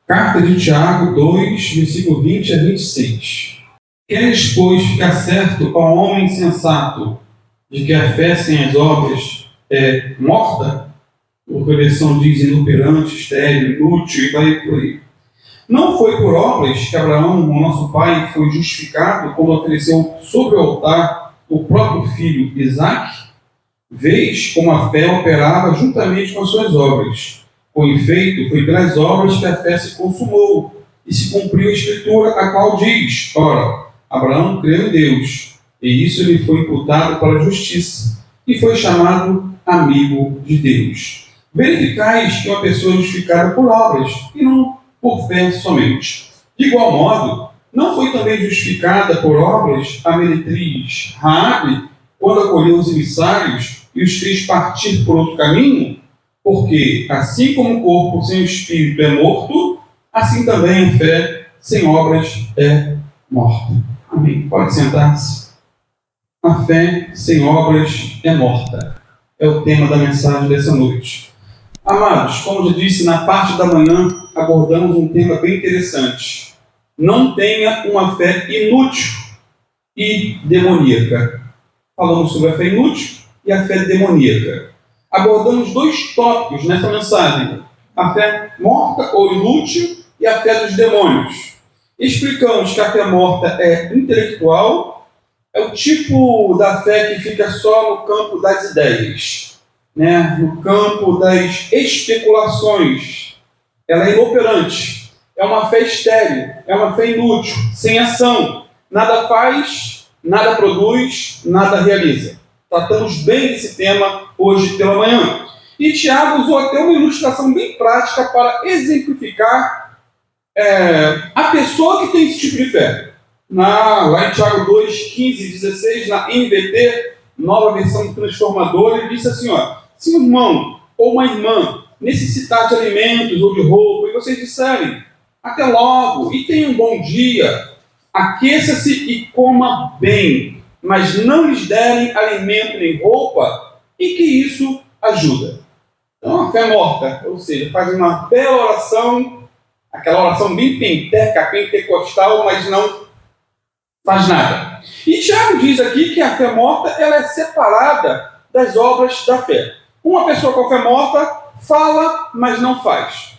Carta de Tiago 2, versículo 20 a 26. Queres, pois, ficar certo, ó homem sensato, de que a fé sem as obras é morta? Porque a versão diz inoperante, estéril, inútil e vai por aí. Não foi por obras que Abraão, o nosso pai, foi justificado quando ofereceu sobre o altar o próprio filho Isaque? Vês como a fé operava juntamente com as suas obras. Com efeito, foi pelas obras que a fé se consumou e se cumpriu a Escritura, a qual diz: ora, Abraão creu em Deus, e isso lhe foi imputado para a justiça, e foi chamado amigo de Deus. Verificais que uma pessoa é justificada por obras, e não por fé somente. De igual modo, não foi também justificada por obras a meretriz Raabe, quando acolheu os emissários e os fez partir por outro caminho? Porque, assim como o corpo sem o espírito é morto, assim também a fé sem obras é morta. Amém. Pode sentar-se. A fé sem obras é morta. É o tema da mensagem dessa noite. Amados, como já disse, na parte da manhã abordamos um tema bem interessante. Não tenha uma fé inútil e demoníaca. Falamos sobre a fé inútil e a fé demoníaca. Abordamos dois tópicos nessa mensagem: a fé morta ou inútil e a fé dos demônios. Explicamos que a fé morta é intelectual, é o tipo da fé que fica só no campo das ideias, no campo das especulações. Ela é inoperante, é uma fé estéril, é uma fé inútil, sem ação, nada faz, nada produz, nada realiza. Tratamos bem desse tema hoje pela manhã. E Tiago usou até uma ilustração bem prática para exemplificar a pessoa que tem esse tipo de fé. Lá em Tiago 2, 15 e 16, na NVT, nova versão transformadora, ele disse assim: se um irmão ou uma irmã necessitar de alimentos ou de roupa, e vocês disserem: até logo, e tenha um bom dia, aqueça-se e coma bem, mas não lhes derem alimento nem roupa, e que isso ajuda. Então, a fé morta, ou seja, faz uma bela oração, aquela oração bem penteca, pentecostal, mas não faz nada. E Tiago diz aqui que a fé morta ela é separada das obras da fé. Uma pessoa com a fé morta fala, mas não faz.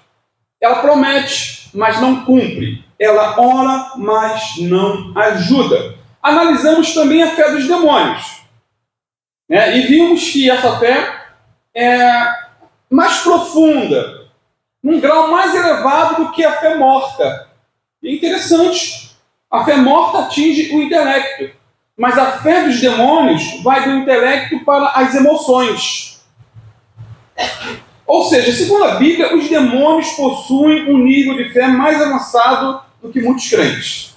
Ela promete, mas não cumpre. Ela ora, mas não ajuda. Analisamos também a fé dos demônios. E vimos que essa fé é mais profunda, num grau mais elevado do que a fé morta. E é interessante, a fé morta atinge o intelecto, mas a fé dos demônios vai do intelecto para as emoções. Ou seja, segundo a Bíblia, os demônios possuem um nível de fé mais avançado do que muitos crentes.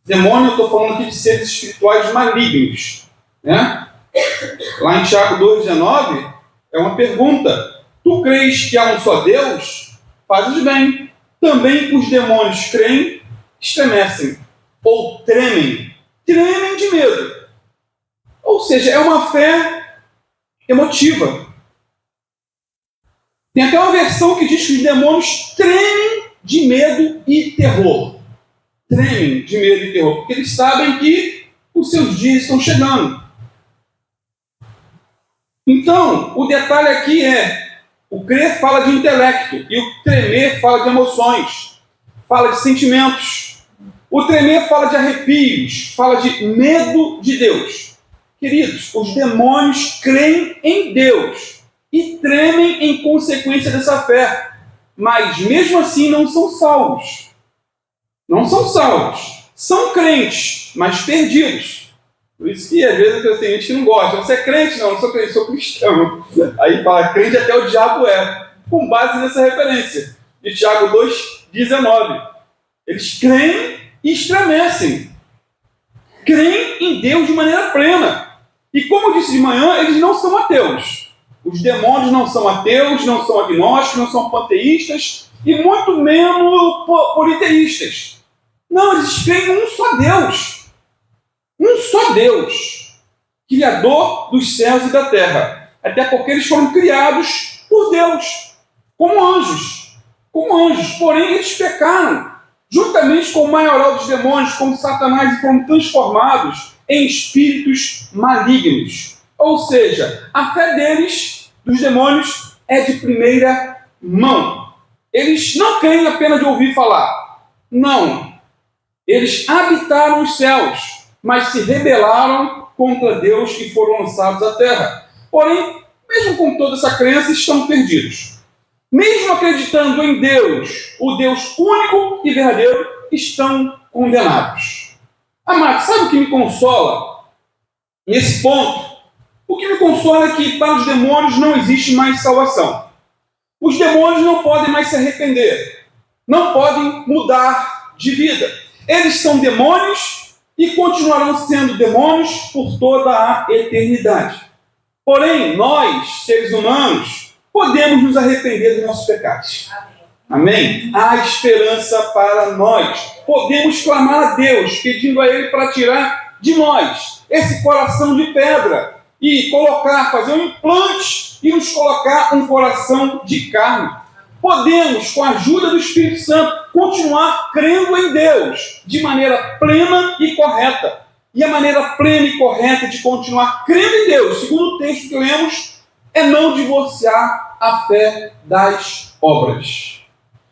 Demônio, eu estou falando aqui de seres espirituais malignos. Lá em Tiago 2,19, é uma pergunta: tu crês que há um só Deus? Fazes bem. Também os demônios creem, estremecem, ou tremem de medo. Ou seja, é uma fé emotiva. Tem até uma versão que diz que os demônios tremem de medo e terror. Tremem de medo e terror, porque eles sabem que os seus dias estão chegando. Então, o detalhe aqui o crer fala de intelecto e o tremer fala de emoções, fala de sentimentos. O tremer fala de arrepios, fala de medo de Deus. Queridos, os demônios creem em Deus e tremem em consequência dessa fé, mas mesmo assim não são salvos. Não são salvos. São crentes, mas perdidos. Por isso que às vezes tem gente que não gosta. Você é crente? Não, não sou crente, sou cristão. Aí fala, crente até o diabo é. Com base nessa referência de Tiago 2,19. Eles creem e estremecem. Creem em Deus de maneira plena. E como eu disse de manhã, eles não são ateus. Os demônios não são ateus, não são agnósticos, não são panteístas e muito menos politeístas. Não, eles creem em um só Deus. Um só Deus, Criador dos céus e da terra. Até porque eles foram criados por Deus, como anjos, como anjos, porém eles pecaram, juntamente com o maioral dos demônios, como Satanás, e foram transformados em espíritos malignos. Ou seja, a fé deles, dos demônios, é de primeira mão. Eles não creem apenas de ouvir falar. Não. Eles habitaram os céus, mas se rebelaram contra Deus e foram lançados à terra. Porém, mesmo com toda essa crença, estão perdidos. Mesmo acreditando em Deus, o Deus único e verdadeiro, estão condenados. Amado, sabe o que me consola nesse ponto? O que me consola é que para os demônios não existe mais salvação. Os demônios não podem mais se arrepender. Não podem mudar de vida. Eles são demônios e continuarão sendo demônios por toda a eternidade. Porém, nós, seres humanos, podemos nos arrepender dos nossos pecados. Amém? Há esperança para nós. Podemos clamar a Deus, pedindo a Ele para tirar de nós esse coração de pedra e fazer um implante e nos colocar um coração de carne. Podemos, com a ajuda do Espírito Santo, continuar crendo em Deus de maneira plena e correta. E a maneira plena e correta de continuar crendo em Deus, segundo o texto que lemos, é não divorciar a fé das obras.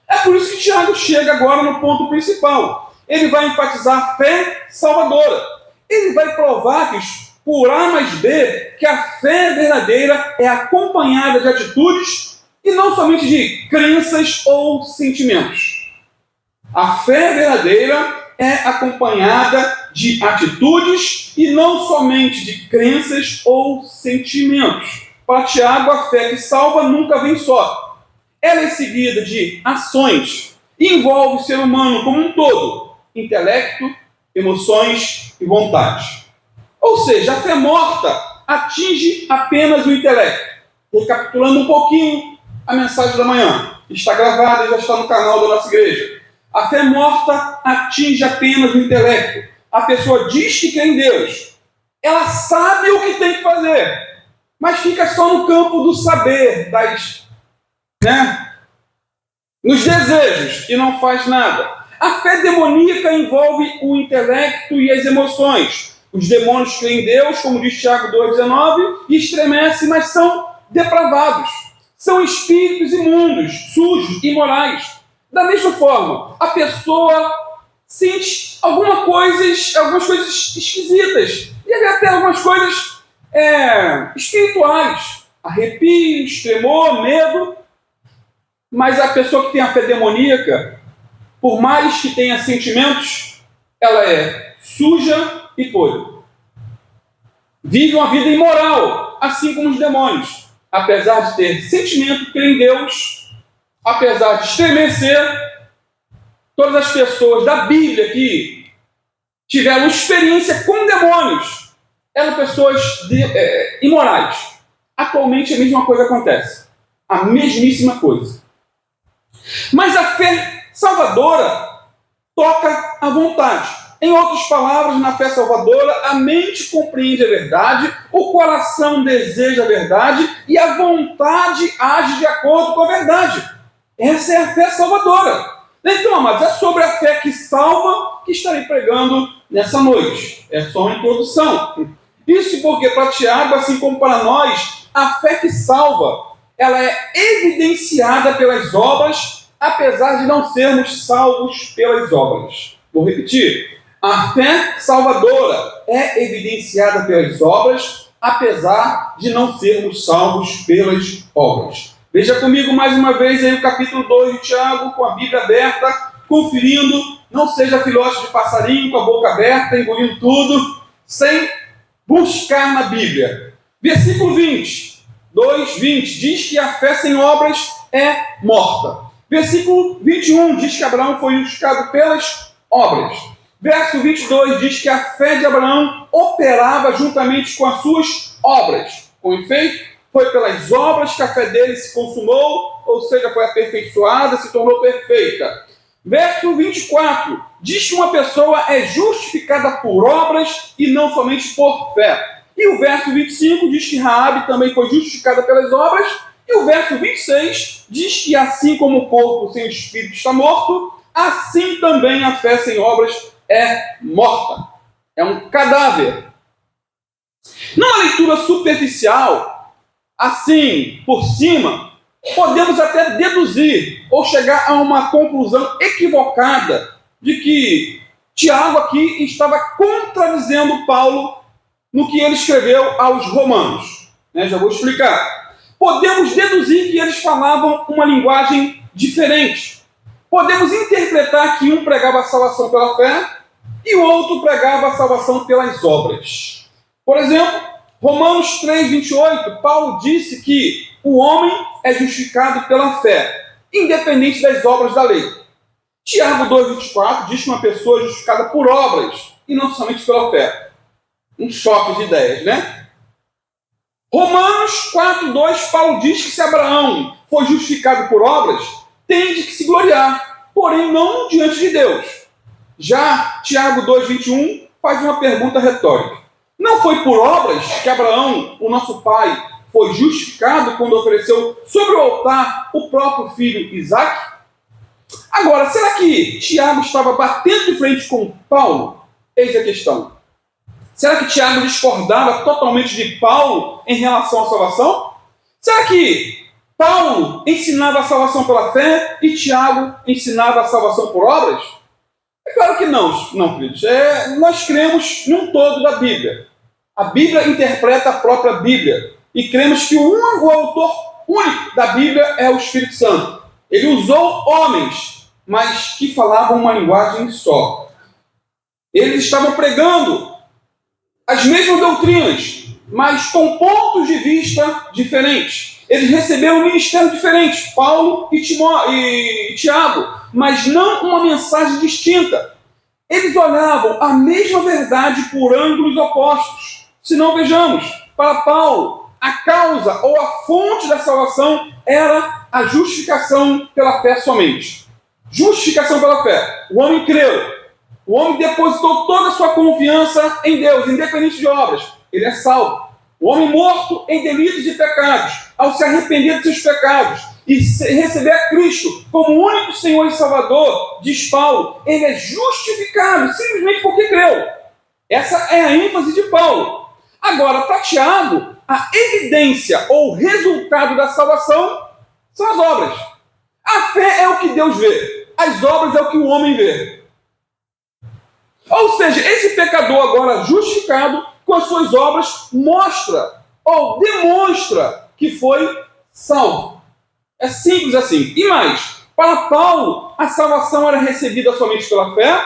É por isso que Tiago chega agora no ponto principal. Ele vai enfatizar a fé salvadora. Ele vai provar que, por A mais B, que a fé verdadeira é acompanhada de atitudes e não somente de crenças ou sentimentos. A fé verdadeira é acompanhada de atitudes e não somente de crenças ou sentimentos. Para Tiago, a fé que salva nunca vem só. Ela é seguida de ações e envolve o ser humano como um todo, intelecto, emoções e vontade. Ou seja, a fé morta atinge apenas o intelecto. Recapitulando um pouquinho a mensagem da manhã, está gravada e já está no canal da nossa igreja. A fé morta atinge apenas o intelecto. A pessoa diz que crê em Deus. Ela sabe o que tem que fazer, mas fica só no campo do saber, nos desejos, e não faz nada. A fé demoníaca envolve o intelecto e as emoções. Os demônios creem em Deus, como diz Tiago 2,19, e estremecem, mas são depravados. São espíritos imundos, sujos, imorais. Da mesma forma, a pessoa sente algumas coisas esquisitas, e até algumas coisas espirituais, arrepios, tremor, medo. Mas a pessoa que tem a fé demoníaca, por mais que tenha sentimentos, ela é suja e podre. Vive uma vida imoral, assim como os demônios. Apesar de ter sentimento, crê em Deus, apesar de estremecer, todas as pessoas da Bíblia que tiveram experiência com demônios eram pessoas imorais. Atualmente a mesma coisa acontece. A mesmíssima coisa. Mas a fé salvadora toca à vontade. Em outras palavras, na fé salvadora, a mente compreende a verdade, o coração deseja a verdade e a vontade age de acordo com a verdade. Essa é a fé salvadora. Então, amados, é sobre a fé que salva que estarei pregando nessa noite. É só uma introdução. Isso porque para Tiago, assim como para nós, a fé que salva, ela é evidenciada pelas obras, apesar de não sermos salvos pelas obras. Vou repetir. A fé salvadora é evidenciada pelas obras, apesar de não sermos salvos pelas obras. Veja comigo mais uma vez aí o capítulo 2 de Tiago, com a Bíblia aberta, conferindo. Não seja filhote de passarinho com a boca aberta, engolindo tudo, sem buscar na Bíblia. Versículo 20, 2:20, diz que a fé sem obras é morta. Versículo 21 diz que Abraão foi justificado pelas obras. Verso 22 diz que a fé de Abraão operava juntamente com as suas obras. Com efeito, foi pelas obras que a fé dele se consumou, ou seja, foi aperfeiçoada, se tornou perfeita. Verso 24 diz que uma pessoa é justificada por obras e não somente por fé. E o verso 25 diz que Raabe também foi justificada pelas obras E o verso 26 diz que assim como o corpo sem o espírito está morto, assim também a fé sem obras é morta. É um cadáver. Numa leitura superficial, assim, por cima, podemos até deduzir ou chegar a uma conclusão equivocada de que Tiago aqui estava contradizendo Paulo no que ele escreveu aos Romanos. Já vou explicar. Podemos deduzir que eles falavam uma linguagem diferente. Podemos interpretar que um pregava a salvação pela fé e o outro pregava a salvação pelas obras. Por exemplo, Romanos 3:28, Paulo disse que o homem é justificado pela fé, independente das obras da lei. Tiago 2:24 diz que uma pessoa é justificada por obras e não somente pela fé. Um choque de ideias, né? Romanos 4:2, Paulo diz que se Abraão foi justificado por obras, tem de que se gloriar, porém não diante de Deus. Já Tiago 2:21 faz uma pergunta retórica. Não foi por obras que Abraão, o nosso pai, foi justificado quando ofereceu sobre o altar o próprio filho Isaque? Agora, será que Tiago estava batendo de frente com Paulo? Eis a questão. Será que Tiago discordava totalmente de Paulo em relação à salvação? Será que Paulo ensinava a salvação pela fé e Tiago ensinava a salvação por obras? É claro que não, queridos. Nós cremos num todo da Bíblia. A Bíblia interpreta a própria Bíblia. E cremos que o autor único da Bíblia é o Espírito Santo. Ele usou homens, mas que falavam uma linguagem só. Eles estavam pregando as mesmas doutrinas, mas com pontos de vista diferentes. Eles receberam um ministério diferente, Paulo e Tiago, mas não uma mensagem distinta. Eles olhavam a mesma verdade por ângulos opostos. Se não, vejamos, para Paulo, a causa ou a fonte da salvação era a justificação pela fé somente. Justificação pela fé. O homem creu. O homem depositou toda a sua confiança em Deus, independente de obras. Ele é salvo. O homem morto em delitos e pecados, ao se arrepender dos seus pecados e receber a Cristo como o único Senhor e Salvador, diz Paulo, ele é justificado simplesmente porque creu. Essa é a ênfase de Paulo. Agora, para Tiago, a evidência ou resultado da salvação são as obras. A fé é o que Deus vê. As obras é o que o homem vê. Ou seja, esse pecador agora justificado com as suas obras mostra ou demonstra que foi salvo. É simples assim. E mais, para Paulo a salvação era recebida somente pela fé,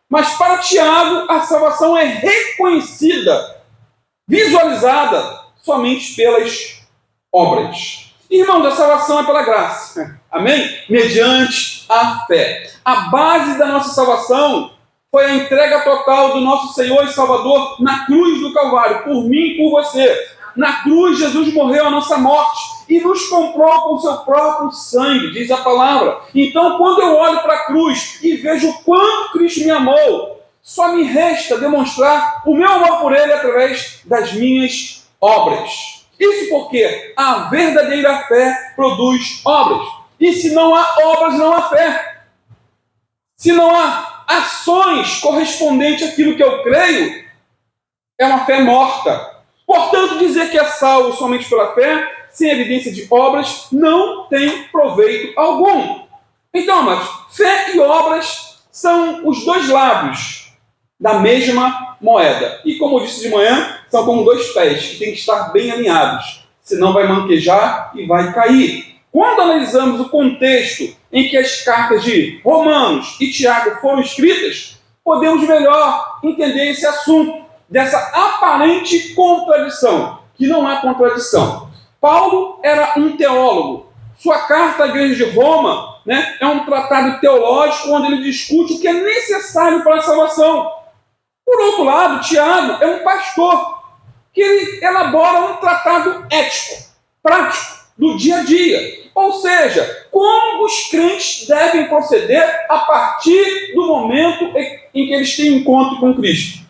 mas para Tiago a salvação é reconhecida, visualizada somente pelas obras. Irmãos, a salvação é pela graça. Amém? Mediante a fé. A base da nossa salvação foi a entrega total do nosso Senhor e Salvador na cruz do Calvário, por mim e por você. Na cruz, Jesus morreu a nossa morte e nos comprou com o seu próprio sangue, diz a palavra. Então, quando eu olho para a cruz e vejo o quanto Cristo me amou, só me resta demonstrar o meu amor por Ele através das minhas obras. Isso porque a verdadeira fé produz obras. E se não há obras, não há fé. Se não há ações correspondentes àquilo que eu creio, é uma fé morta. Portanto, dizer que é salvo somente pela fé, sem evidência de obras, não tem proveito algum. Então, amados, fé e obras são os dois lados da mesma moeda. E como eu disse de manhã, são como dois pés que têm que estar bem alinhados, senão vai manquejar e vai cair. Quando analisamos o contexto em que as cartas de Romanos e Tiago foram escritas, podemos melhor entender esse assunto, dessa aparente contradição, que não há contradição. Paulo era um teólogo. Sua carta à igreja de Roma, é um tratado teológico onde ele discute o que é necessário para a salvação. Por outro lado, Tiago é um pastor que ele elabora um tratado ético, prático, do dia a dia. Ou seja, como os crentes devem proceder a partir do momento em que eles têm encontro com Cristo.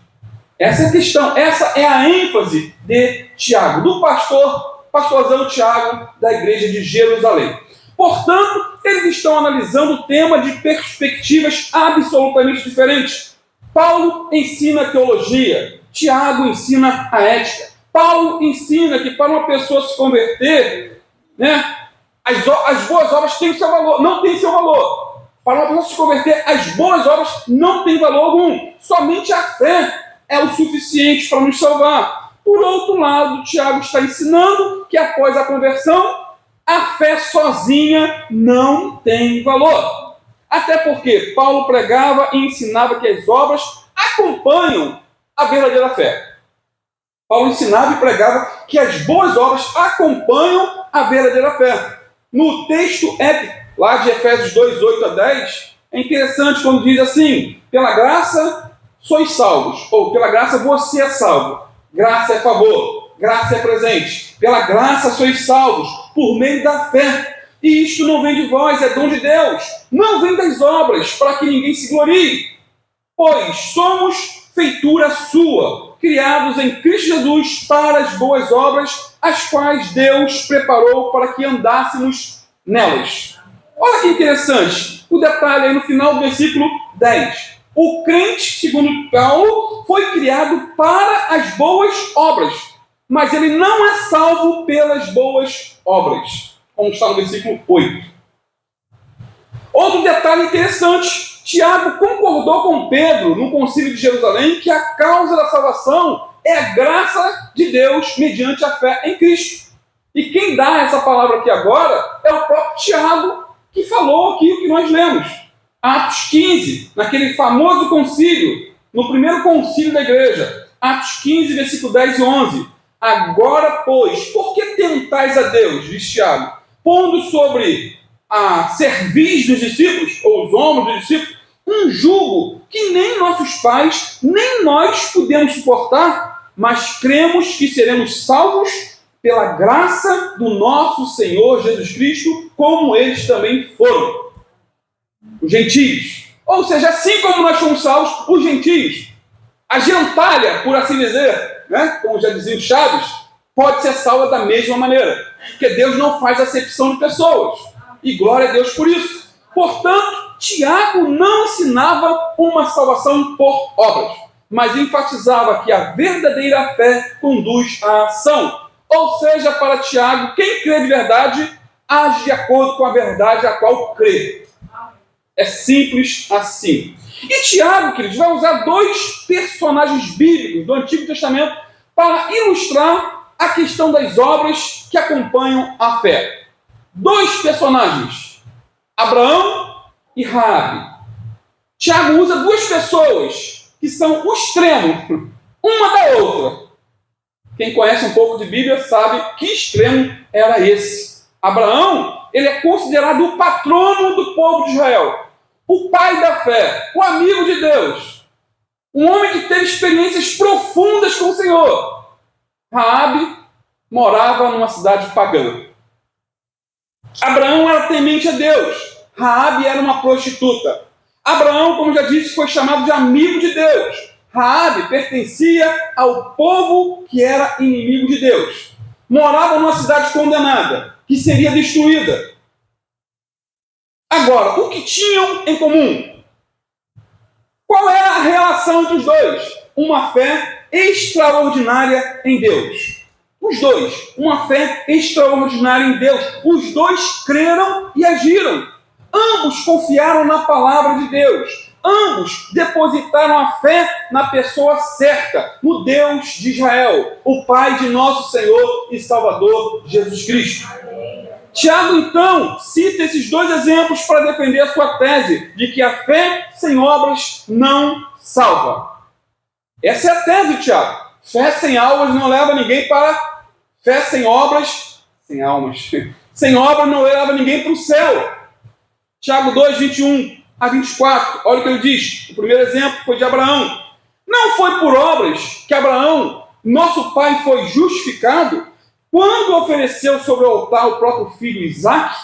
Essa é a questão, essa é a ênfase de Tiago, do pastor pastorzão Tiago, da igreja de Jerusalém. Portanto, eles estão analisando o tema de perspectivas absolutamente diferentes. Paulo ensina teologia, Tiago ensina a ética. Paulo ensina que para uma pessoa se converter, né, as boas obras têm seu valor, não têm seu valor. Para uma pessoa se converter, as boas obras não têm valor algum. Somente a fé é o suficiente para nos salvar. Por outro lado, Tiago está ensinando que após a conversão, a fé sozinha não tem valor. Até porque Paulo pregava e ensinava que as obras acompanham a verdadeira fé. Paulo ensinava e pregava que as boas obras acompanham a verdadeira fé. No texto épico, lá de Efésios 2, 8 a 10, é interessante quando diz assim: pela graça sois salvos, ou pela graça você é salvo. Graça é favor, graça é presente. Pela graça sois salvos, por meio da fé. E isto não vem de vós, é dom de Deus. Não vem das obras, para que ninguém se glorie. Pois somos feitura sua, criados em Cristo Jesus para as boas obras, as quais Deus preparou para que andássemos nelas. Olha que interessante, o detalhe aí no final do versículo 10. O crente, segundo Paulo, foi criado para as boas obras, mas ele não é salvo pelas boas obras, como está no versículo 8. Outro detalhe interessante, Tiago concordou com Pedro no concílio de Jerusalém que a causa da salvação é a graça de Deus mediante a fé em Cristo. E quem dá essa palavra aqui agora é o próprio Tiago, que falou aqui o que nós lemos. Atos 15, naquele famoso concílio, no primeiro concílio da igreja. Atos 15, versículo 10 e 11. Agora, pois, por que tentais a Deus, diz Tiago, pondo sobre a cerviz dos discípulos, ou os ombros dos discípulos, um jugo que nem nossos pais, nem nós podemos suportar, mas cremos que seremos salvos pela graça do nosso Senhor Jesus Cristo, como eles também foram. Os gentios. Ou seja, assim como nós fomos salvos, os gentios. A gentalha, por assim dizer, né, como já dizia o Chaves, pode ser salva da mesma maneira. Porque Deus não faz acepção de pessoas. E glória a Deus por isso. Portanto, Tiago não ensinava uma salvação por obras, mas enfatizava que a verdadeira fé conduz à ação. Ou seja, para Tiago, quem crê de verdade, age de acordo com a verdade a qual crê. É simples assim. E Tiago, queridos, vai usar dois personagens bíblicos do Antigo Testamento para ilustrar a questão das obras que acompanham a fé. Dois personagens, Abraão e Raabe. Tiago usa duas pessoas que são o extremo, uma da outra. Quem conhece um pouco de Bíblia sabe que extremo era esse. Abraão, ele é considerado o patrono do povo de Israel, o pai da fé, o amigo de Deus, um homem que teve experiências profundas com o Senhor. Raabe morava numa cidade pagã. Abraão era temente a Deus. Raabe era uma prostituta. Abraão, como já disse, foi chamado de amigo de Deus. Raabe pertencia ao povo que era inimigo de Deus. Morava numa cidade condenada, que seria destruída. Agora, o que tinham em comum? Qual era a relação entre os dois? Uma fé extraordinária em Deus. Os dois, uma fé extraordinária em Deus. Os dois creram e agiram. Ambos confiaram na palavra de Deus. Ambos depositaram a fé na pessoa certa, no Deus de Israel, o Pai de nosso Senhor e Salvador Jesus Cristo. Tiago, então, cita esses dois exemplos para defender a sua tese de que a fé sem obras não salva. Essa é a tese de Tiago. Fé sem almas não leva ninguém para... Fé sem obras... Sem almas. Sem obras não leva ninguém para o céu. Tiago 2, 21 a 24. Olha o que ele diz. O primeiro exemplo foi de Abraão. Não foi por obras que Abraão, nosso pai, foi justificado quando ofereceu sobre o altar o próprio filho Isaque?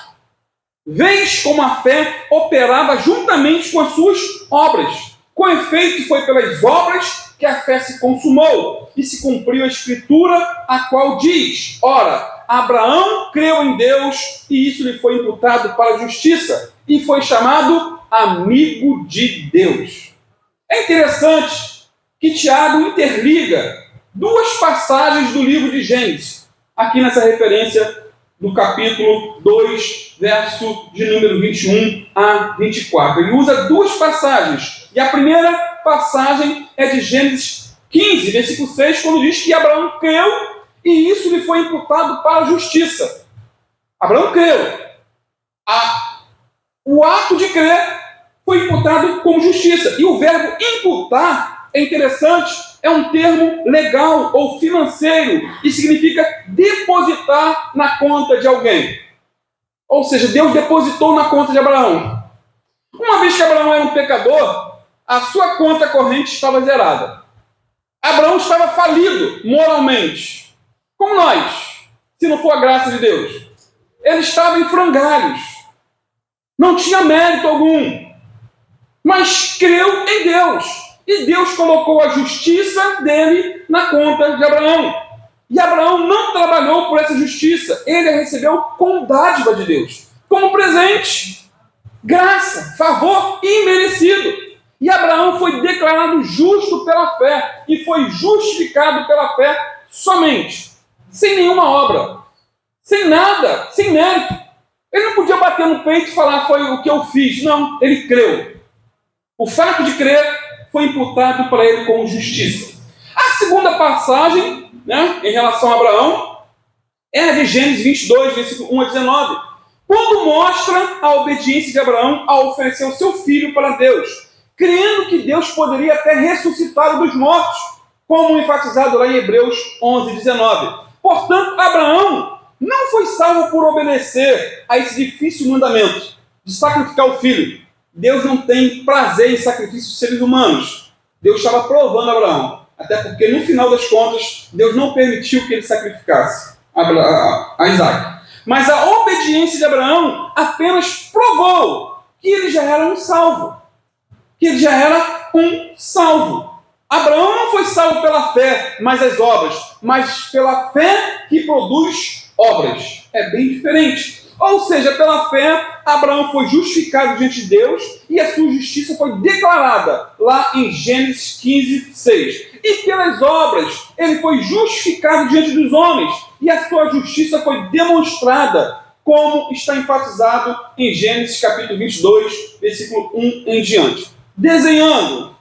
Vês como a fé operava juntamente com as suas obras. Com efeito, foi pelas obras que a fé se consumou e se cumpriu a escritura, a qual diz: ora, Abraão creu em Deus e isso lhe foi imputado para a justiça e foi chamado amigo de Deus. É interessante que Tiago interliga duas passagens do livro de Gênesis, aqui nessa referência do capítulo 2, verso de número 21 a 24. Ele usa duas passagens. E a primeira passagem é de Gênesis 15, versículo 6, quando diz que Abraão creu e isso lhe foi imputado para a justiça. Abraão creu. O ato de crer foi imputado como justiça. E o verbo imputar é interessante, é um termo legal ou financeiro e significa depositar na conta de alguém. Ou seja, Deus depositou na conta de Abraão. Uma vez que Abraão era um pecador, a sua conta corrente estava zerada. Abraão estava falido moralmente, como nós, se não for a graça de Deus. Ele estava em frangalhos, não tinha mérito algum, mas creu em Deus. E Deus colocou a justiça dele na conta de Abraão. E Abraão não trabalhou por essa justiça, ele a recebeu como dádiva de Deus, como presente, graça, favor imerecido. E Abraão foi declarado justo pela fé e foi justificado pela fé somente, sem nenhuma obra, sem nada, sem mérito. Ele não podia bater no peito e falar, foi o que eu fiz. Não, ele creu. O fato de crer foi imputado para ele como justiça. A segunda passagem, em relação a Abraão, é a de Gênesis 22, versículo 1 a 19, quando mostra a obediência de Abraão a oferecer o seu filho para Deus, crendo que Deus poderia até ressuscitá-lo dos mortos, como enfatizado lá em Hebreus 11, 19. Portanto, Abraão não foi salvo por obedecer a esse difícil mandamento de sacrificar o filho. Deus não tem prazer em sacrifícios de seres humanos. Deus estava provando Abraão. Até porque, no final das contas, Deus não permitiu que ele sacrificasse a Isaac. Mas a obediência de Abraão apenas provou que ele já era um salvo. Que ele já era um salvo. Abraão não foi salvo pela fé, mas as obras. Mas pela fé que produz obras. É bem diferente. Ou seja, pela fé, Abraão foi justificado diante de Deus e a sua justiça foi declarada lá em Gênesis 15, 6. E pelas obras, ele foi justificado diante dos homens e a sua justiça foi demonstrada, como está enfatizado em Gênesis capítulo 22, versículo 1 em diante. Desenhando,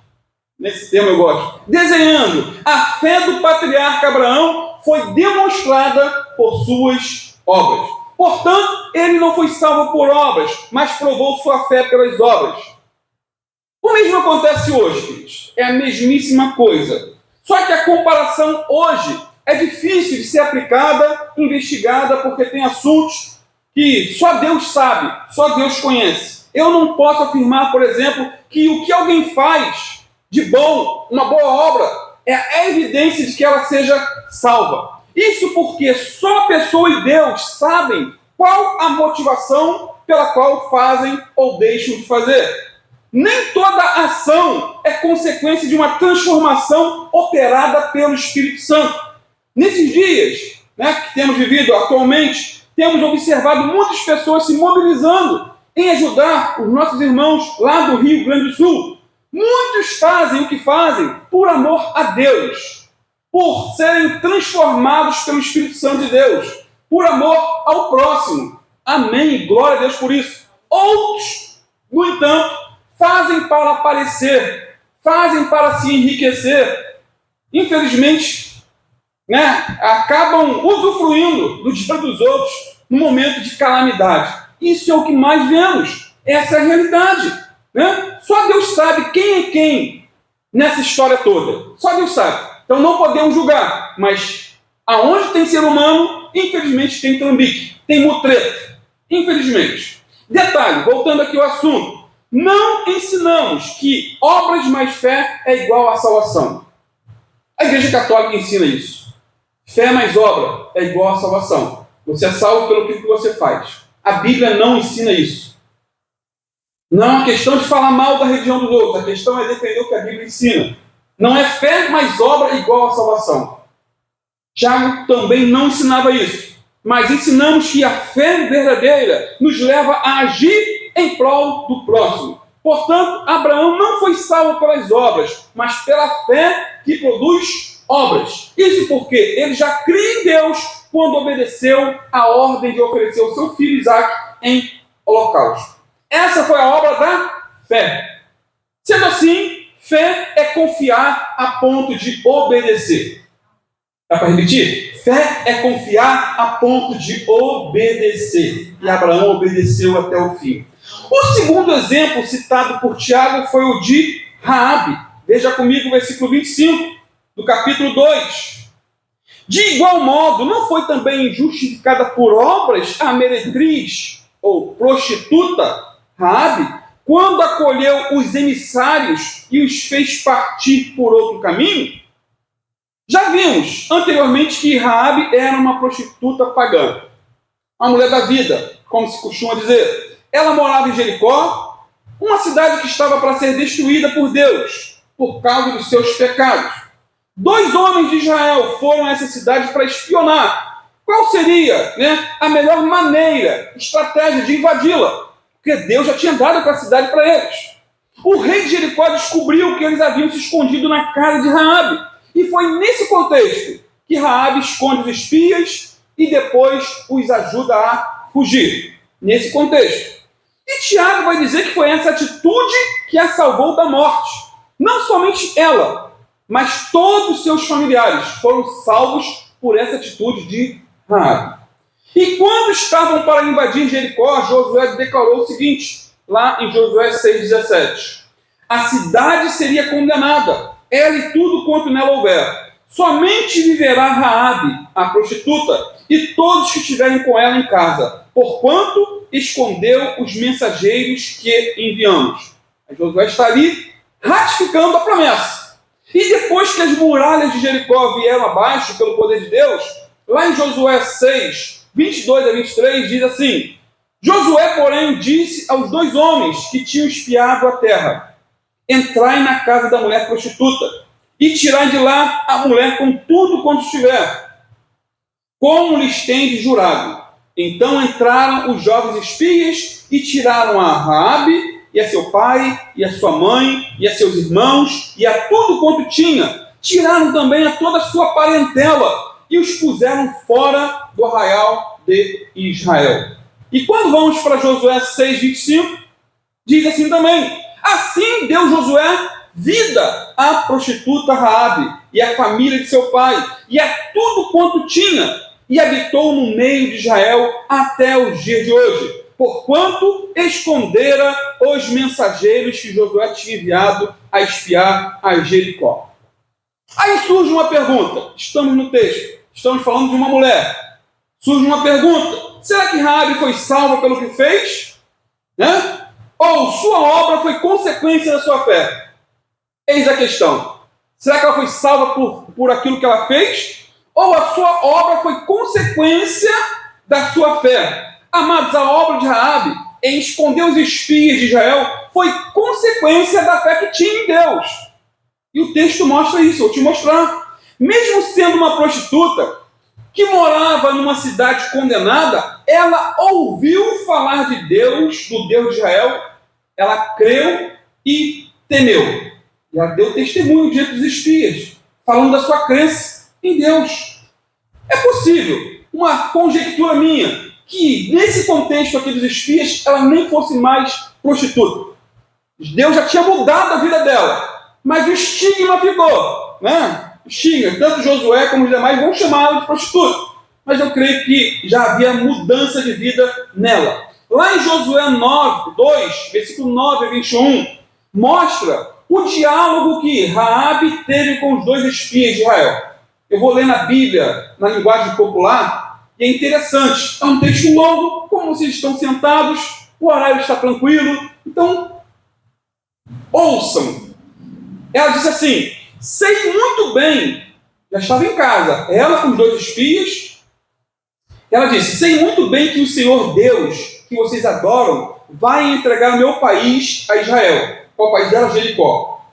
nesse termo eu gosto, desenhando, a fé do patriarca Abraão foi demonstrada por suas obras. Portanto, ele não foi salvo por obras, mas provou sua fé pelas obras. O mesmo acontece hoje, queridos. É a mesmíssima coisa. Só que a comparação hoje é difícil de ser aplicada, investigada, porque tem assuntos que só Deus sabe, só Deus conhece. Eu não posso afirmar, por exemplo, que o que alguém faz de bom, uma boa obra, é a evidência de que ela seja salva. Isso porque só a pessoa e Deus sabem qual a motivação pela qual fazem ou deixam de fazer. Nem toda ação é consequência de uma transformação operada pelo Espírito Santo. Nesses dias, que temos vivido atualmente, temos observado muitas pessoas se mobilizando em ajudar os nossos irmãos lá do Rio Grande do Sul. Muitos fazem o que fazem por amor a Deus, por serem transformados pelo Espírito Santo de Deus, por amor ao próximo. Amém, glória a Deus por isso. Outros, no entanto, fazem para aparecer, fazem para se enriquecer. Infelizmente, acabam usufruindo do dinheiro dos outros no momento de calamidade. Isso é o que mais vemos. Essa é a realidade. Só Deus sabe quem é quem nessa história toda. Só Deus sabe. Então não podemos julgar, mas aonde tem ser humano, infelizmente tem trambique, tem mutreta, infelizmente. Detalhe, voltando aqui ao assunto, não ensinamos que obras mais fé é igual à salvação. A Igreja Católica ensina isso. Fé mais obra é igual à salvação. Você é salvo pelo que você faz. A Bíblia não ensina isso. Não é uma questão de falar mal da religião dos outros, a questão é defender o que a Bíblia ensina. Não é fé mais obra igual à salvação. Tiago também não ensinava isso. mas ensinamos que a fé verdadeira nos leva a agir em prol do próximo. Portanto, Abraão não foi salvo pelas obras, mas pela fé que produz obras. Isso porque ele já cria em Deus quando obedeceu a ordem de oferecer o seu filho Isaque em holocausto. Essa foi a obra da fé. Sendo assim, fé é confiar a ponto de obedecer. Dá para repetir? Fé é confiar a ponto de obedecer. E Abraão obedeceu até o fim. O segundo exemplo citado por Tiago foi o de Raabe. Veja comigo o versículo 25 do capítulo 2. De igual modo, não foi também justificada por obras a meretriz ou prostituta Raabe, quando acolheu os emissários e os fez partir por outro caminho? Já vimos anteriormente que Raabe era uma prostituta pagã, uma mulher da vida, como se costuma dizer. Ela morava em Jericó, uma cidade que estava para ser destruída por Deus, por causa dos seus pecados. 2 homens de Israel foram a essa cidade para espionar. Qual seria, a melhor maneira, estratégia de invadi-la? Porque Deus já tinha dado para a cidade para eles. O rei de Jericó descobriu que eles haviam se escondido na casa de Raabe. E foi nesse contexto que Raabe esconde os espias e depois os ajuda a fugir. Nesse contexto. E Tiago vai dizer que foi essa atitude que a salvou da morte. Não somente ela, mas todos os seus familiares foram salvos por essa atitude de Raabe. E quando estavam para invadir Jericó, Josué declarou o seguinte, lá em Josué 6,17. A cidade seria condenada, ela e tudo quanto nela houver. Somente viverá Raabe, a prostituta, e todos que estiverem com ela em casa, porquanto escondeu os mensageiros que enviamos. A Josué está ali ratificando a promessa. E depois que as muralhas de Jericó vieram abaixo pelo poder de Deus, lá em Josué 6, 22 a 23, diz assim: Josué, porém, disse aos 2 homens que tinham espiado a terra: entrai na casa da mulher prostituta e tirai de lá a mulher com tudo quanto estiver, como lhes tendes jurado. Então entraram os jovens espias e tiraram a Raabe e a seu pai, e a sua mãe, e a seus irmãos, e a tudo quanto tinha. Tiraram também a toda a sua parentela e os puseram fora do arraial de Israel. E quando vamos para Josué 6,25, diz assim também: assim deu Josué vida à prostituta Raabe e à família de seu pai, e a tudo quanto tinha, e habitou no meio de Israel até os dias de hoje, porquanto escondera os mensageiros que Josué tinha enviado a espiar a Jericó. Aí surge uma pergunta, estamos no texto, estamos falando de uma mulher. Surge uma pergunta: será que Raabe foi salva pelo que fez? Ou sua obra foi consequência da sua fé? Eis a questão. Será que ela foi salva por aquilo que ela fez? Ou a sua obra foi consequência da sua fé? Amados, a obra de Raabe em esconder os espias de Israel foi consequência da fé que tinha em Deus. E o texto mostra isso, eu vou te mostrar. Mesmo sendo uma prostituta que morava numa cidade condenada, ela ouviu falar de Deus, do Deus de Israel, ela creu e temeu. E ela deu testemunho diante dos espias, falando da sua crença em Deus. É possível, uma conjectura minha, que nesse contexto aqui dos espias, ela nem fosse mais prostituta. Deus já tinha mudado a vida dela, mas o estigma ficou, O estigma, tanto Josué como os demais vão chamá-la de prostituta. Mas eu creio que já havia mudança de vida nela. Lá em Josué 2, versículo 9 a 21, mostra o diálogo que Raabe teve com os 2 espias de Israel. Eu vou ler na Bíblia, na linguagem popular, e é interessante. É um texto longo, como vocês estão sentados, o horário está tranquilo, então ouçam. Ela disse assim: sei muito bem, já estava em casa, ela com os 2 espias, ela disse: sei muito bem que o Senhor Deus, que vocês adoram, vai entregar o meu país a Israel. Qual país dela? Jericó.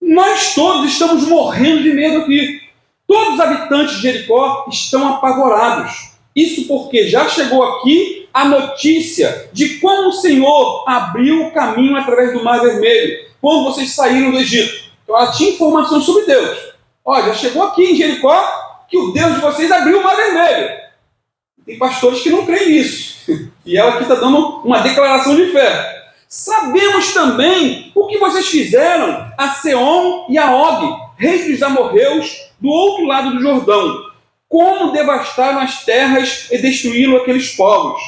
Nós todos estamos morrendo de medo aqui. Todos os habitantes de Jericó estão apavorados. Isso porque já chegou aqui a notícia de como o Senhor abriu o caminho através do Mar Vermelho, quando vocês saíram do Egito. Então ela tinha informações sobre Deus. Olha, já chegou aqui em Jericó que o Deus de vocês abriu o Mar Vermelho. Tem pastores que não creem nisso. E ela aqui está dando uma declaração de fé. Sabemos também o que vocês fizeram a Seom e a Og, reis dos amorreus, do outro lado do Jordão. Como devastaram as terras e destruíram aqueles povos.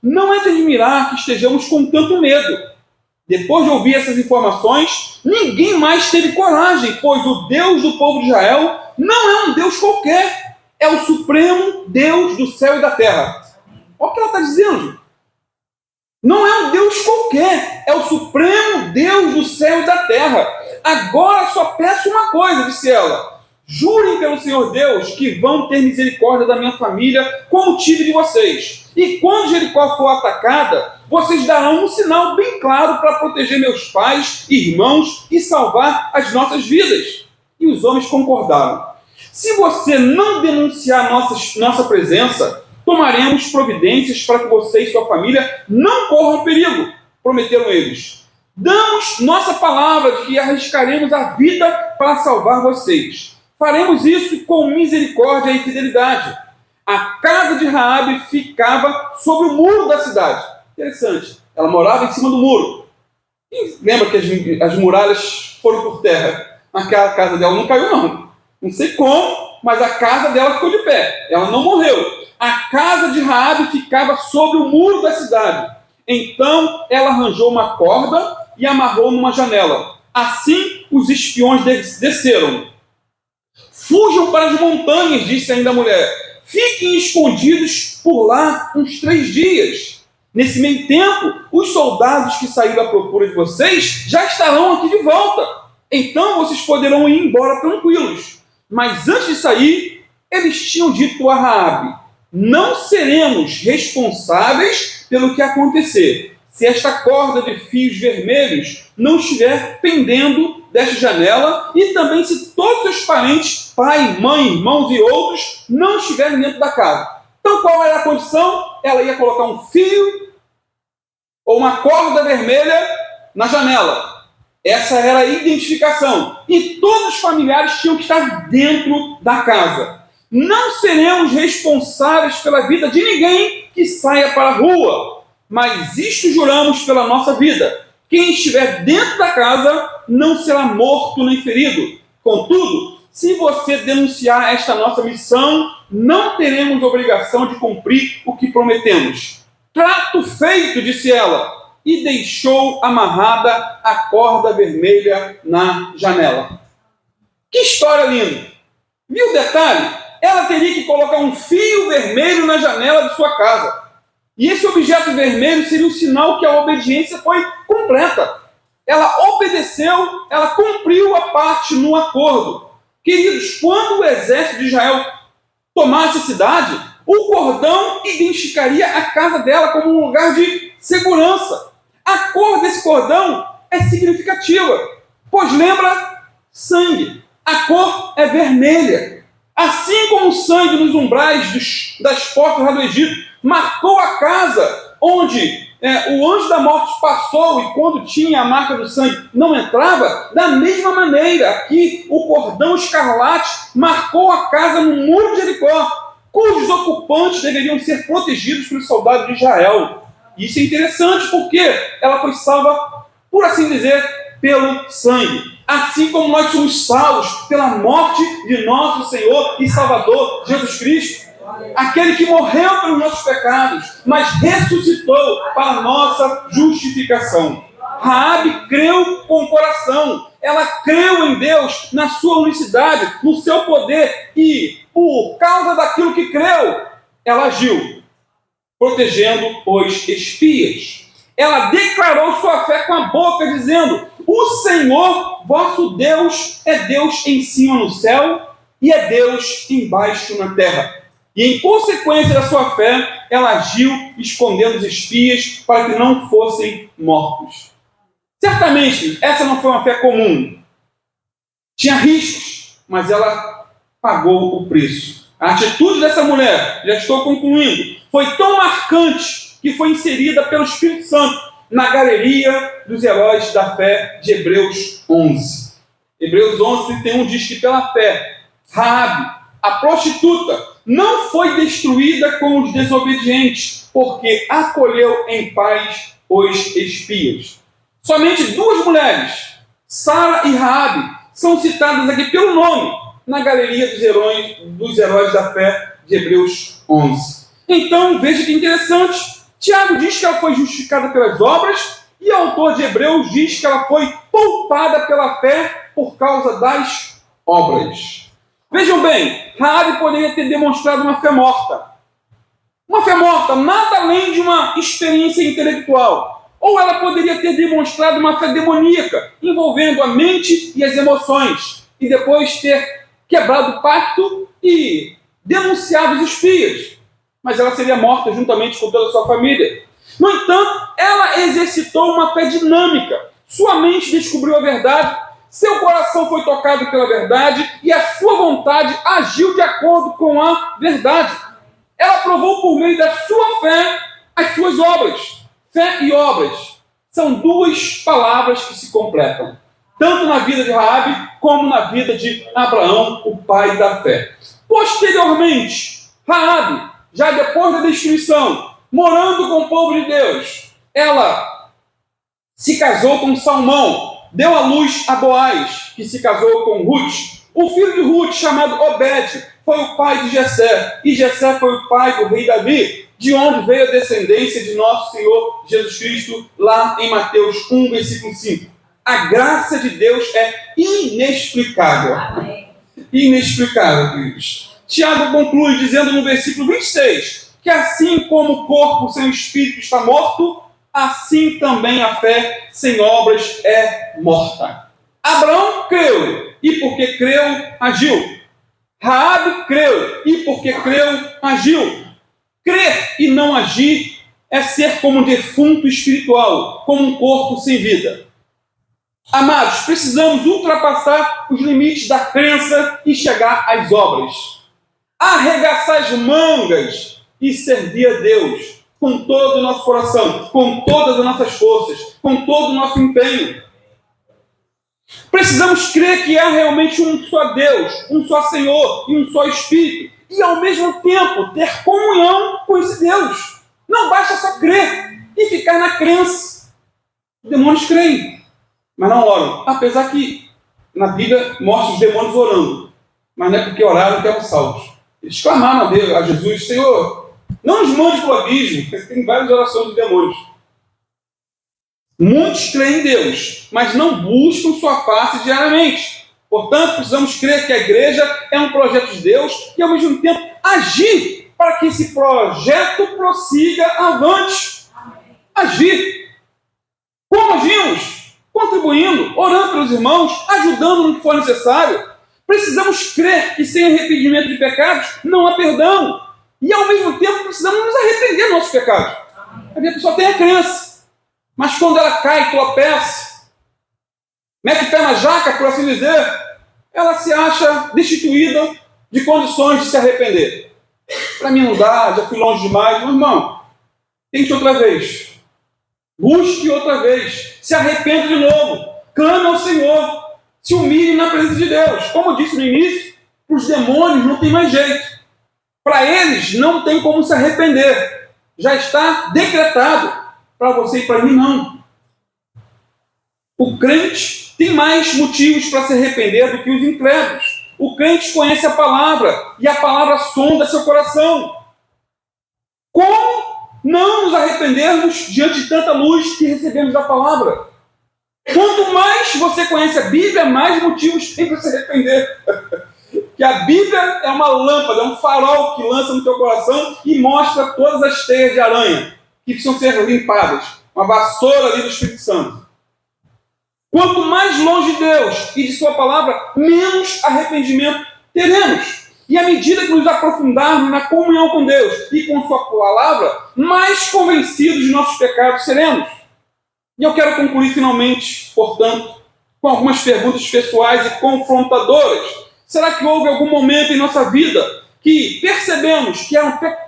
Não é de admirar que estejamos com tanto medo. Depois de ouvir essas informações, ninguém mais teve coragem, pois o Deus do povo de Israel não é um Deus qualquer. É o supremo Deus do céu e da terra. Olha o que ela está dizendo. Não é um Deus qualquer, é o supremo Deus do céu e da terra. Agora só peço uma coisa, disse ela. Jurem pelo Senhor Deus que vão ter misericórdia da minha família, como tive de vocês. E quando Jericó for atacada, vocês darão um sinal bem claro para proteger meus pais, irmãos e salvar as nossas vidas. E os homens concordaram. Se você não denunciar nossa presença, tomaremos providências para que você e sua família não corram perigo, prometeram eles. Damos nossa palavra de que arriscaremos a vida para salvar vocês. Faremos isso com misericórdia e fidelidade. A casa de Raabe ficava sobre o muro da cidade. Interessante, ela morava em cima do muro. E lembra que as muralhas foram por terra? Aquela casa dela não caiu, não. Não sei como, mas a casa dela ficou de pé. Ela não morreu. A casa de Raabe ficava sobre o muro da cidade. Então ela arranjou uma corda e amarrou numa janela. Assim os espiões desceram. Fujam para as montanhas, disse ainda a mulher. Fiquem escondidos por lá uns 3 dias. Nesse meio tempo, os soldados que saíram à procura de vocês já estarão aqui de volta. Então vocês poderão ir embora tranquilos. Mas antes de sair, eles tinham dito a Raabe: não seremos responsáveis pelo que acontecer, se esta corda de fios vermelhos não estiver pendendo desta janela, e também se todos os parentes, pai, mãe, irmãos e outros, não estiverem dentro da casa. Então qual era a condição? Ela ia colocar um fio ou uma corda vermelha na janela. Essa era a identificação. E todos os familiares tinham que estar dentro da casa. Não seremos responsáveis pela vida de ninguém que saia para a rua, mas isto juramos pela nossa vida. Quem estiver dentro da casa não será morto nem ferido. Contudo, se você denunciar esta nossa missão, não teremos obrigação de cumprir o que prometemos. Trato feito, disse ela, e deixou amarrada a corda vermelha na janela. Que história linda! Viu o detalhe? Ela teria que colocar um fio vermelho na janela de sua casa. E esse objeto vermelho seria o sinal que a obediência foi completa. Ela obedeceu, ela cumpriu a parte no acordo. Queridos, quando o exército de Israel tomasse a cidade, o cordão identificaria a casa dela como um lugar de segurança. A cor desse cordão é significativa, pois lembra sangue. A cor é vermelha. Assim como o sangue nos umbrais das portas lá do Egito marcou a casa onde o anjo da morte passou e quando tinha a marca do sangue não entrava, da mesma maneira aqui o cordão escarlate marcou a casa no muro de Jericó, cujos ocupantes deveriam ser protegidos pelos soldados de Israel. Isso é interessante porque ela foi salva, por assim dizer, pelo sangue. Assim como nós somos salvos pela morte de nosso Senhor e Salvador Jesus Cristo. Aquele que morreu pelos nossos pecados, mas ressuscitou para a nossa justificação. Raabe creu com o coração. Ela creu em Deus, na sua unicidade, no seu poder. E, por causa daquilo que creu, ela agiu, protegendo os espias. Ela declarou sua fé com a boca, dizendo: o Senhor, vosso Deus, é Deus em cima no céu e é Deus embaixo na terra. E em consequência da sua fé, ela agiu escondendo os espias para que não fossem mortos. Certamente, essa não foi uma fé comum. Tinha riscos, mas ela pagou o preço. A atitude dessa mulher, já estou concluindo, foi tão marcante que foi inserida pelo Espírito Santo na galeria dos heróis da fé de Hebreus 11. Hebreus 11, 31 diz que pela fé, Raabe, a prostituta, não foi destruída com os desobedientes, porque acolheu em paz os espias. Somente duas mulheres, Sara e Raabe, são citadas aqui pelo nome na galeria dos heróis da fé de Hebreus 11. Então, veja que interessante. Tiago diz que ela foi justificada pelas obras e o autor de Hebreus diz que ela foi poupada pela fé por causa das obras. Vejam bem, Raabe poderia ter demonstrado uma fé morta. Uma fé morta, nada além de uma experiência intelectual. Ou ela poderia ter demonstrado uma fé demoníaca, envolvendo a mente e as emoções, e depois ter quebrado o pacto e denunciado os espias. Mas ela seria morta juntamente com toda a sua família. No entanto, ela exercitou uma fé dinâmica. Sua mente descobriu a verdade, seu coração foi tocado pela verdade e a sua vontade agiu de acordo com a verdade. Ela provou por meio da sua fé as suas obras. Fé e obras são duas palavras que se completam, tanto na vida de Raabe como na vida de Abraão, o pai da fé. Posteriormente, Raabe, já depois da destruição, morando com o povo de Deus, ela se casou com Salmão, deu à luz a Boaz, que se casou com Ruth. O filho de Ruth, chamado Obed, foi o pai de Jessé, e Jessé foi o pai do rei Davi, de onde veio a descendência de nosso Senhor Jesus Cristo, lá em Mateus 1, versículo 5. A graça de Deus é inexplicável. Amém. Inexplicável, queridos. Tiago conclui dizendo no versículo 26, que assim como o corpo sem o espírito está morto, assim também a fé sem obras é morta. Abraão creu, e porque creu, agiu. Raabe creu, e porque creu, agiu. Crer e não agir é ser como um defunto espiritual, como um corpo sem vida. Amados, precisamos ultrapassar os limites da crença e chegar às obras. Arregaçar as mangas e servir a Deus com todo o nosso coração, com todas as nossas forças, com todo o nosso empenho. Precisamos crer que há realmente um só Deus, um só Senhor e um só Espírito, e ao mesmo tempo ter comunhão com esse Deus. Não basta só crer e ficar na crença. Os demônios creem, mas não oram. Apesar que na Bíblia mostra os demônios orando, mas não é porque oraram que eram salvos. Eles clamaram a Deus, a Jesus: Senhor, não nos mande para o abismo, porque tem várias orações de demônios. Muitos creem em Deus, mas não buscam sua face diariamente. Portanto, precisamos crer que a igreja é um projeto de Deus e, ao mesmo tempo, agir para que esse projeto prossiga avante. Agir. Como agimos? Contribuindo, orando pelos irmãos, ajudando no que for necessário. Precisamos crer que sem arrependimento de pecados não há perdão. E, ao mesmo tempo, precisamos nos arrepender dos nossos pecados. A pessoa tem a crença, mas quando ela cai, tropeça, mete o pé na jaca, por assim dizer, ela se acha destituída de condições de se arrepender. Para mim não dá, já fui longe demais. Meu irmão, tente outra vez. Busque outra vez. Se arrependa de novo. Clame ao Senhor. Se humilhe na presença de Deus. Como eu disse no início, para os demônios não tem mais jeito. Para eles não tem como se arrepender. Já está decretado. Para você e para mim não. O crente tem mais motivos para se arrepender do que os incrédulos. O crente conhece a palavra e a palavra sonda seu coração. Como não nos arrependermos diante de tanta luz que recebemos da palavra? Quanto mais você conhece a Bíblia, mais motivos tem para se arrepender. Que a Bíblia é uma lâmpada, é um farol que lança no teu coração e mostra todas as teias de aranha que precisam ser limpadas. Uma vassoura ali do Espírito Santo. Quanto mais longe de Deus e de sua palavra, menos arrependimento teremos. E à medida que nos aprofundarmos na comunhão com Deus e com sua palavra, mais convencidos de nossos pecados seremos. E eu quero concluir finalmente, portanto, com algumas perguntas pessoais e confrontadoras. Será que houve algum momento em nossa vida que percebemos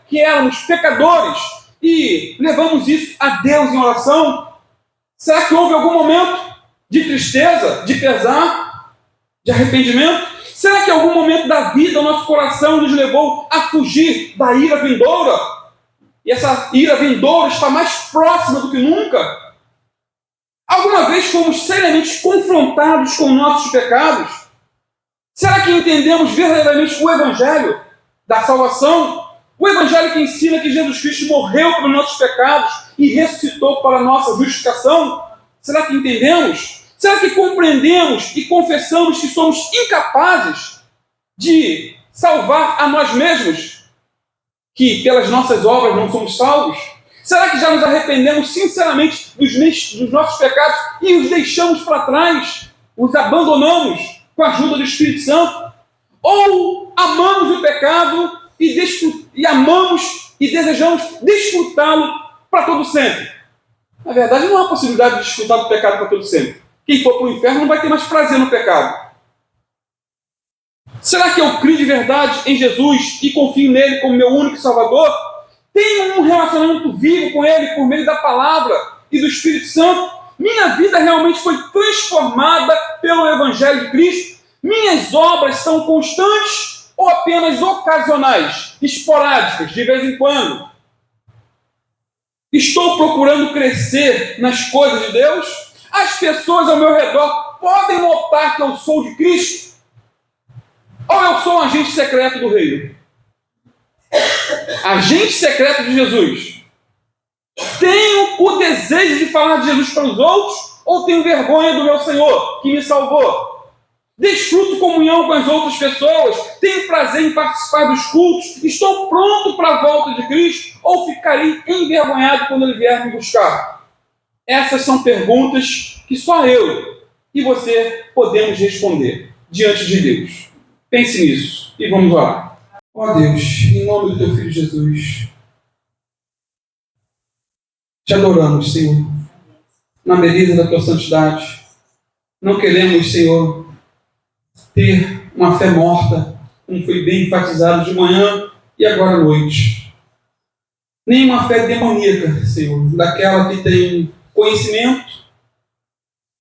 que éramos pecadores e levamos isso a Deus em oração? Será que houve algum momento de tristeza, de pesar, de arrependimento? Será que em algum momento da vida o nosso coração nos levou a fugir da ira vindoura? E essa ira vindoura está mais próxima do que nunca? Alguma vez fomos seriamente confrontados com nossos pecados? Será que entendemos verdadeiramente o Evangelho da salvação? O Evangelho que ensina que Jesus Cristo morreu pelos nossos pecados e ressuscitou para a nossa justificação? Será que entendemos? Será que compreendemos e confessamos que somos incapazes de salvar a nós mesmos? Que pelas nossas obras não somos salvos? Será que já nos arrependemos sinceramente dos nossos pecados e os deixamos para trás? Os abandonamos com a ajuda do Espírito Santo? Ou amamos o pecado e amamos e desejamos desfrutá-lo para todo sempre? Na verdade, não há possibilidade de desfrutar do pecado para todo sempre. Quem for para o inferno não vai ter mais prazer no pecado. Será que eu crio de verdade em Jesus e confio nele como meu único Salvador? Tenho um relacionamento vivo com ele por meio da palavra e do Espírito Santo? Minha vida realmente foi transformada pelo Evangelho de Cristo? Minhas obras são constantes ou apenas ocasionais, esporádicas, de vez em quando? Estou procurando crescer nas coisas de Deus? As pessoas ao meu redor podem notar que eu sou de Cristo? Ou eu sou um agente secreto do reino? Agente secreto de Jesus? Tenho o desejo de falar de Jesus para os outros? Ou tenho vergonha do meu Senhor, que me salvou? Desfruto comunhão com as outras pessoas? Tenho prazer em participar dos cultos? Estou pronto para a volta de Cristo? Ou ficarei envergonhado quando Ele vier me buscar? Essas são perguntas que só eu e você podemos responder diante de Deus. Pense nisso e vamos orar. Ó Deus, em nome do Teu Filho Jesus, te adoramos, Senhor, na beleza da Tua santidade. Não queremos, Senhor, ter uma fé morta, como foi bem enfatizado de manhã e agora à noite. Nem uma fé demoníaca, Senhor, daquela que tem conhecimento,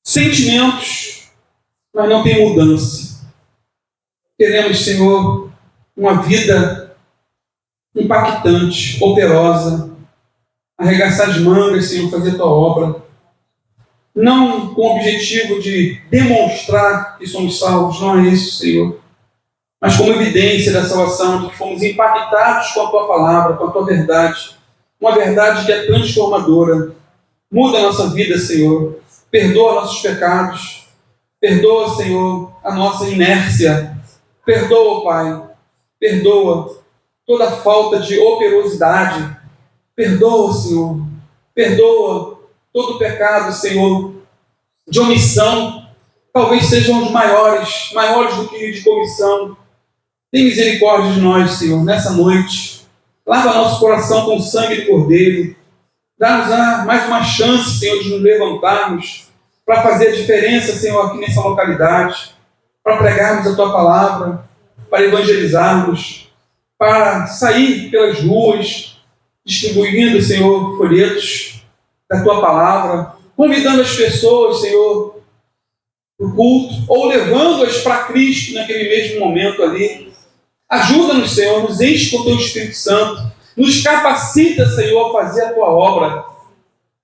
sentimentos, mas não tem mudança. Queremos, Senhor, uma vida impactante, operosa, arregaçar as mangas, Senhor, fazer a Tua obra, não com o objetivo de demonstrar que somos salvos, não é isso, Senhor, mas como evidência da salvação, de que fomos impactados com a Tua palavra, com a Tua verdade, uma verdade que é transformadora. Muda a nossa vida, Senhor, perdoa nossos pecados, perdoa, Senhor, a nossa inércia, perdoa, Pai, perdoa toda falta de operosidade, perdoa, Senhor, perdoa todo pecado, Senhor, de omissão, talvez sejam os maiores do que de comissão. Tem misericórdia de nós, Senhor, nessa noite. Lava nosso coração com o sangue do Cordeiro. Dá-nos mais uma chance, Senhor, de nos levantarmos para fazer a diferença, Senhor, aqui nessa localidade, para pregarmos a Tua palavra, para evangelizarmos, para sair pelas ruas, distribuindo, Senhor, folhetos da Tua palavra, convidando as pessoas, Senhor, para o culto, ou levando-as para Cristo naquele mesmo momento ali. Ajuda-nos, Senhor, nos enche com o Teu Espírito Santo, nos capacita, Senhor, a fazer a Tua obra.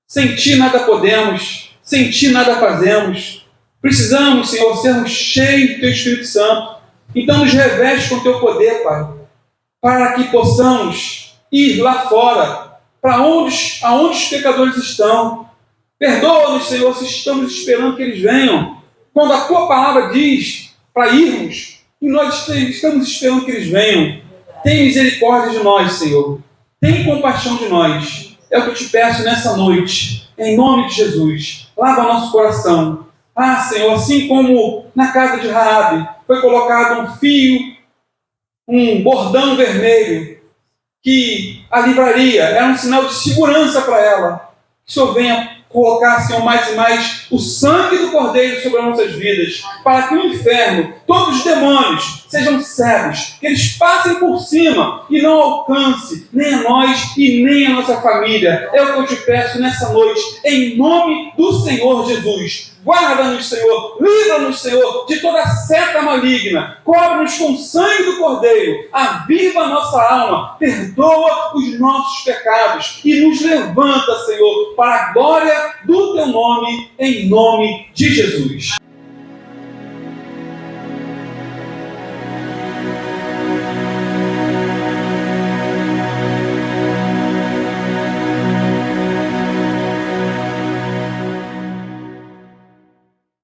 Sem Ti nada podemos, sem Ti nada fazemos. Precisamos, Senhor, sermos cheios do Teu Espírito Santo. Então nos reveste com o Teu poder, Pai, para que possamos ir lá fora, aonde os pecadores estão. Perdoa-nos, Senhor, se estamos esperando que eles venham. Quando a Tua palavra diz para irmos, e nós estamos esperando que eles venham. Tem misericórdia de nós, Senhor. Tem compaixão de nós. É o que eu te peço nessa noite, em nome de Jesus. Lava nosso coração. Ah, Senhor, assim como na casa de Raabe foi colocado um fio, um bordão vermelho, que a livraria era um sinal de segurança para ela. Que o Senhor venha colocar, Senhor, mais e mais o sangue do Cordeiro sobre as nossas vidas, para que o inferno, todos os demônios, sejam cegos, que eles passem por cima e não alcance nem a nós e nem a nossa família. É o que eu te peço nessa noite, em nome do Senhor Jesus. Guarda-nos, Senhor, livra-nos, Senhor, de toda seta maligna, cobre-nos com o sangue do Cordeiro, aviva a nossa alma, perdoa os nossos pecados e nos levanta, Senhor, para a glória do Teu nome, em nome de Jesus.